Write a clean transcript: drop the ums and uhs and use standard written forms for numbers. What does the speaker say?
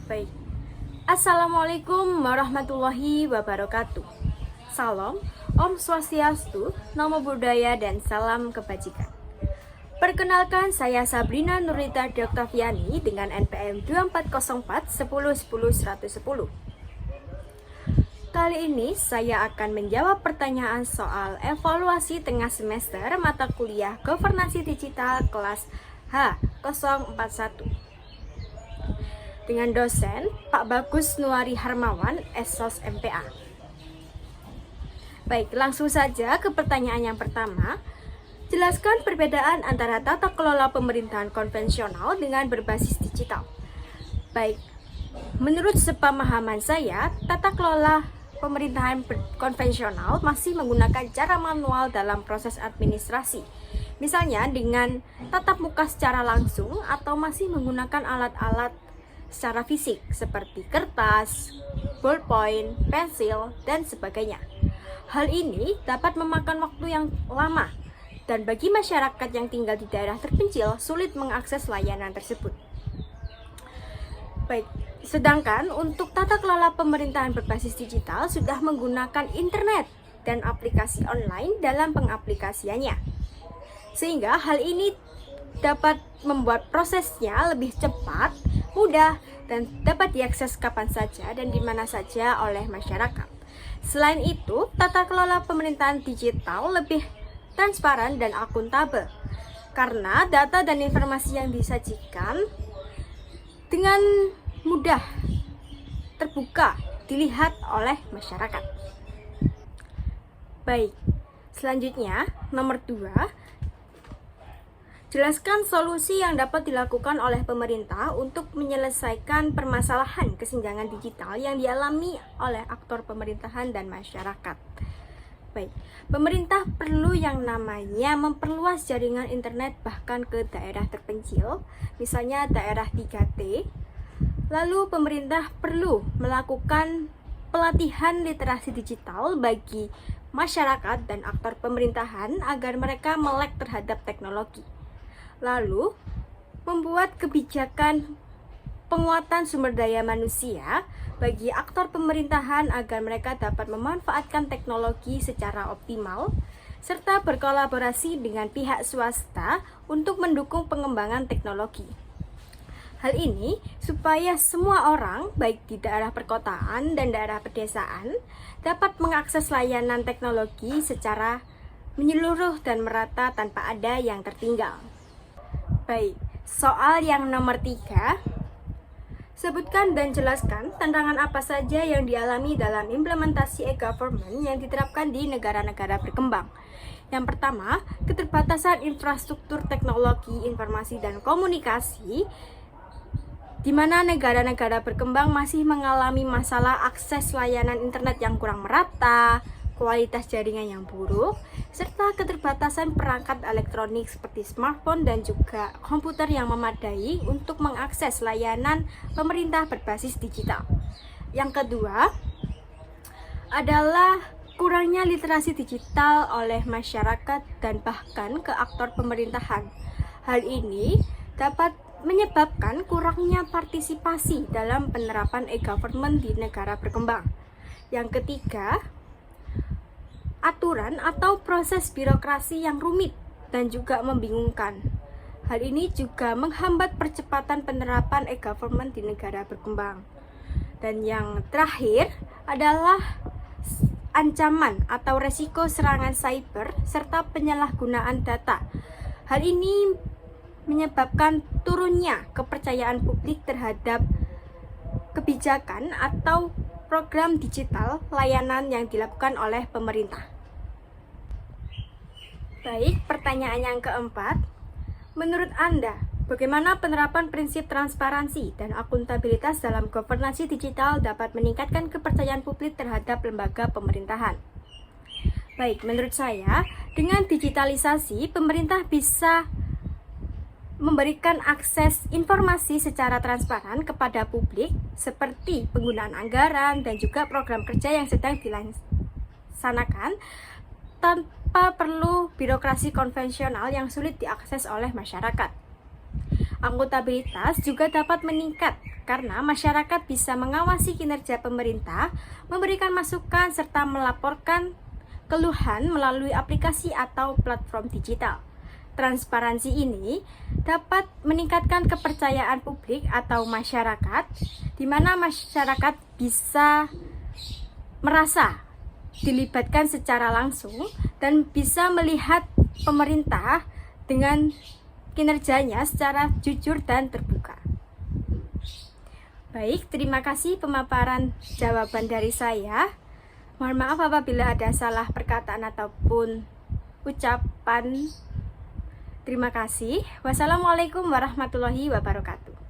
Baik. Assalamualaikum warahmatullahi wabarakatuh. Salam, Om Swastiastu, Namo Buddhaya, dan salam kebajikan. Perkenalkan, saya Sabrina Nurita Doktaviani dengan NPM 2404 10 10 110. Kali ini saya akan menjawab pertanyaan soal evaluasi tengah semester mata kuliah Governansi Digital kelas H041 dengan dosen Pak Bagus Nuari Harmawan, SOS MPA. Baik, langsung saja ke pertanyaan yang pertama. Jelaskan perbedaan antara tata kelola pemerintahan konvensional dengan berbasis digital. Baik, menurut sepemahaman saya, tata kelola pemerintahan konvensional masih menggunakan cara manual dalam proses administrasi. Misalnya dengan tatap muka secara langsung atau masih menggunakan alat-alat secara fisik seperti kertas, ballpoint, pensil, dan sebagainya. Hal ini dapat memakan waktu yang lama dan bagi masyarakat yang tinggal di daerah terpencil sulit mengakses layanan tersebut. Baik, sedangkan untuk tata kelola pemerintahan berbasis digital sudah menggunakan internet dan aplikasi online dalam pengaplikasiannya. Sehingga hal ini dapat membuat prosesnya lebih cepat, mudah, dan dapat diakses kapan saja dan di mana saja oleh masyarakat. Selain itu, tata kelola pemerintahan digital lebih transparan dan akuntabel karena data dan informasi yang disajikan dengan mudah terbuka dilihat oleh masyarakat. Baik, selanjutnya nomor 2. Jelaskan solusi yang dapat dilakukan oleh pemerintah untuk menyelesaikan permasalahan kesenjangan digital yang dialami oleh aktor pemerintahan dan masyarakat. Baik, pemerintah perlu yang namanya memperluas jaringan internet bahkan ke daerah terpencil, misalnya daerah 3T. Lalu pemerintah perlu melakukan pelatihan literasi digital bagi masyarakat dan aktor pemerintahan agar mereka melek terhadap teknologi. Lalu, membuat kebijakan penguatan sumber daya manusia bagi aktor pemerintahan agar mereka dapat memanfaatkan teknologi secara optimal, serta berkolaborasi dengan pihak swasta untuk mendukung pengembangan teknologi. Hal ini supaya semua orang, baik di daerah perkotaan dan daerah pedesaan, dapat mengakses layanan teknologi secara menyeluruh dan merata tanpa ada yang tertinggal. Baik, soal yang nomor 3. Sebutkan dan jelaskan tantangan apa saja yang dialami dalam implementasi e-government yang diterapkan di negara-negara berkembang. Yang pertama, keterbatasan infrastruktur teknologi, informasi, dan komunikasi, di mana negara-negara berkembang masih mengalami masalah akses layanan internet yang kurang merata, kualitas jaringan yang buruk, serta keterbatasan perangkat elektronik seperti smartphone dan juga komputer yang memadai untuk mengakses layanan pemerintah berbasis digital. Yang kedua adalah kurangnya literasi digital oleh masyarakat dan bahkan ke aktor pemerintahan. Hal ini dapat menyebabkan kurangnya partisipasi dalam penerapan e-government di negara berkembang. Yang ketiga, aturan atau proses birokrasi yang rumit dan juga membingungkan. Hal ini juga menghambat percepatan penerapan e-government di negara berkembang. Dan yang terakhir adalah ancaman atau resiko serangan cyber serta penyalahgunaan data. Hal ini menyebabkan turunnya kepercayaan publik terhadap kebijakan atau program digital layanan yang dilakukan oleh pemerintah. Baik, pertanyaan yang keempat. Menurut Anda, bagaimana penerapan prinsip transparansi dan akuntabilitas dalam governansi digital dapat meningkatkan kepercayaan publik terhadap lembaga pemerintahan? Baik, menurut saya, dengan digitalisasi, pemerintah bisa memberikan akses informasi secara transparan kepada publik seperti penggunaan anggaran dan juga program kerja yang sedang dilaksanakan tanpa perlu birokrasi konvensional yang sulit diakses oleh masyarakat. Akuntabilitas juga dapat meningkat karena masyarakat bisa mengawasi kinerja pemerintah, memberikan masukan, serta melaporkan keluhan melalui aplikasi atau platform digital. Transparansi ini dapat meningkatkan kepercayaan publik atau masyarakat, di mana masyarakat bisa merasa dilibatkan secara langsung dan bisa melihat pemerintah dengan kinerjanya secara jujur dan terbuka. Baik, terima kasih pemaparan jawaban dari saya. Mohon maaf apabila ada salah perkataan ataupun ucapan. Terima kasih. Wassalamualaikum warahmatullahi wabarakatuh.